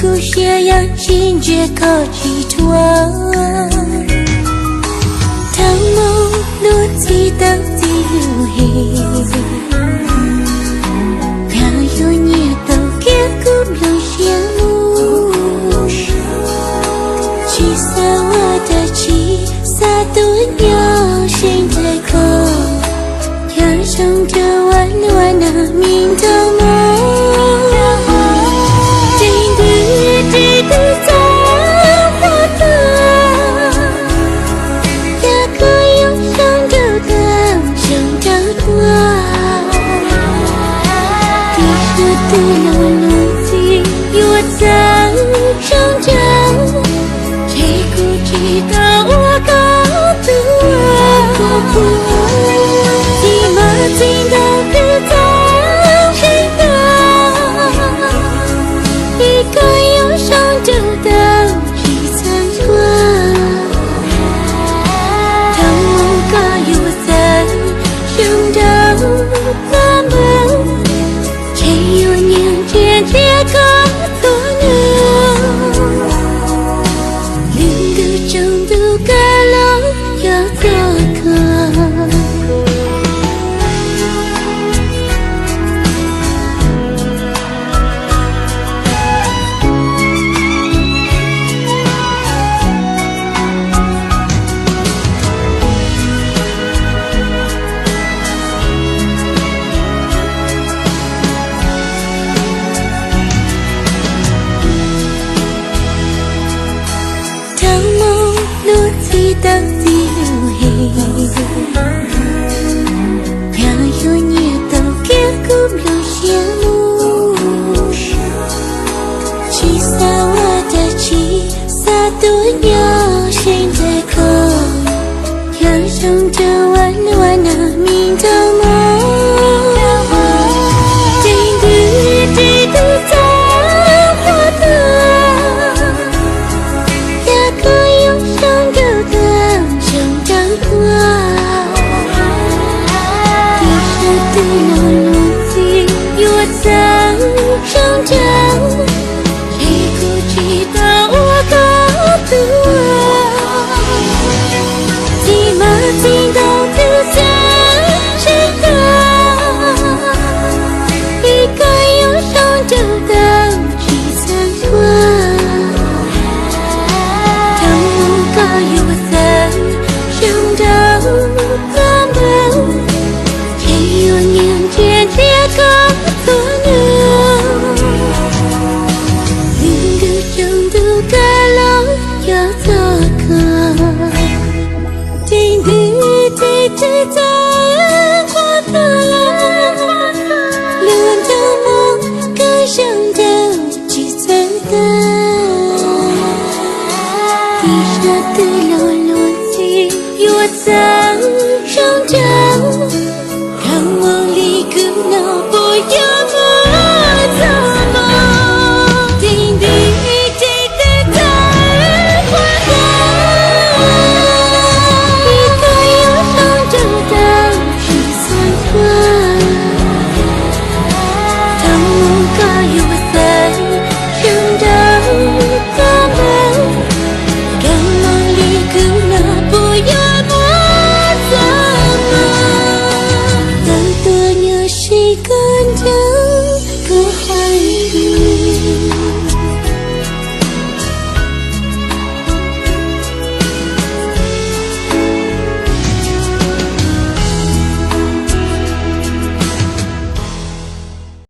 故血阳心绝口寄托，唐梦落地当地有黑，飘有你都给古流羡慕，七色我的七色都有心在口，天上这弯弯那明头梦。对了路径我在上着，谁不知道我高度你马进到的在谁的一个忧伤就到去参观，当我高有在上着那么谁有年天天高多呢？领个中度盖楼要做客。当地有黑，飘有你都给古流羡慕，七色我的七色都有心在口，天上这弯弯那明头梦。对了路径我在上着，谁不知道我高度骑马进到的在谁的一个忧伤就到去参观，当我高有在上着那么有年天天高多呢，领个中度盖楼要做客，天地地地在花朵轮到梦更想的几层的，地下的老路径我在上着。